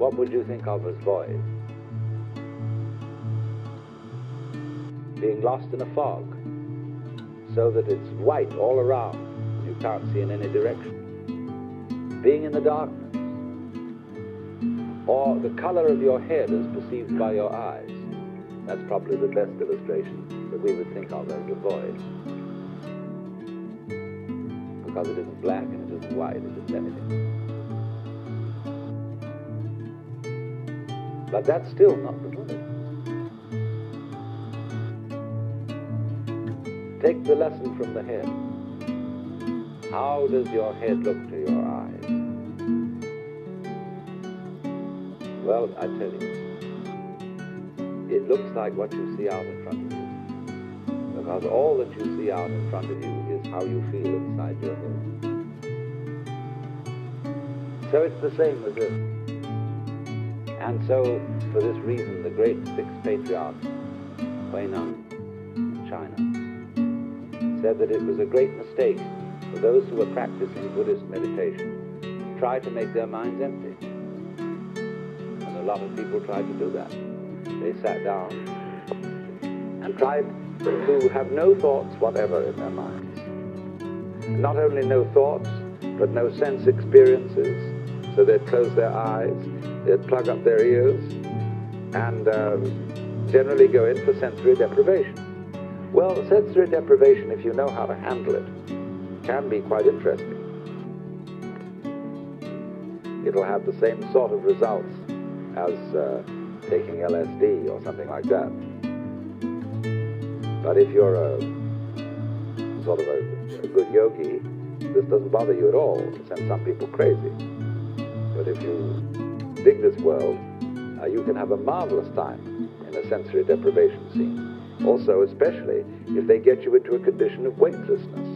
what would you think of as void? Being lost in a fog, so that it's white all around, you can't see in any direction. Being in the darkness, or the color of your head as perceived by your eyes. That's probably the best illustration that we would think of as a void. Because it isn't black and it isn't white, it isn't anything. But that's still not the void. Take the lesson from the head. How does your head look to your eyes? Well, I tell you, it looks like what you see out in front of you. Because all that you see out in front of you is how you feel inside your head. So it's the same with this. And so, for this reason, the great sixth patriarch, Huineng, in China, said that it was a great mistake for those who were practicing Buddhist meditation to try to make their minds empty. And a lot of people tried to do that. They sat down and tried to have no thoughts whatever in their minds. Not only no thoughts, but no sense experiences. So they'd close their eyes, they'd plug up their ears, and generally go in for sensory deprivation. Well, sensory deprivation, if you know how to handle it, can be quite interesting. It'll have the same sort of results as taking LSD or something like that. But if you're a sort of a good yogi, this doesn't bother you at all. It sends some people crazy. But if you dig this world, you can have a marvelous time in a sensory deprivation scene. Also, especially if they get you into a condition of weightlessness.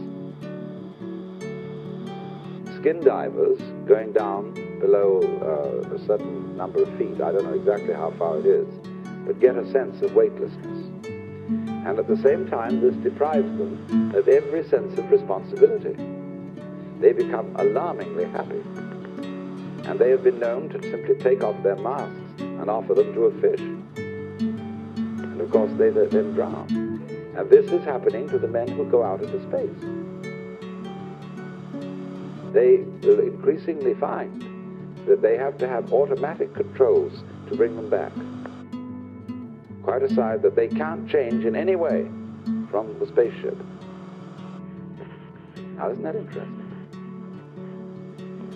Skin divers going down below a certain number of feet, I don't know exactly how far it is, but get a sense of weightlessness. And at the same time, this deprives them of every sense of responsibility. They become alarmingly happy. And they have been known to simply take off their masks and offer them to a fish. And of course, they then drown. And this is happening to the men who go out into space. They will increasingly find that they have to have automatic controls to bring them back. Quite aside that they can't change in any way from the spaceship. Now, isn't that interesting?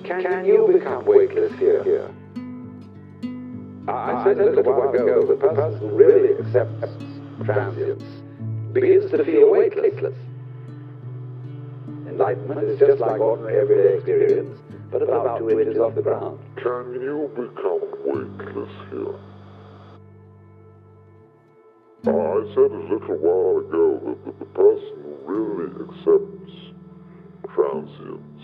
Can you become weightless here? I said a little while ago that the person who really accepts transience begins to feel weightless. Enlightenment is just like ordinary everyday experience, but about 2 inches off the ground. Can you become weightless here? I said a little while ago that the person who really accepts transience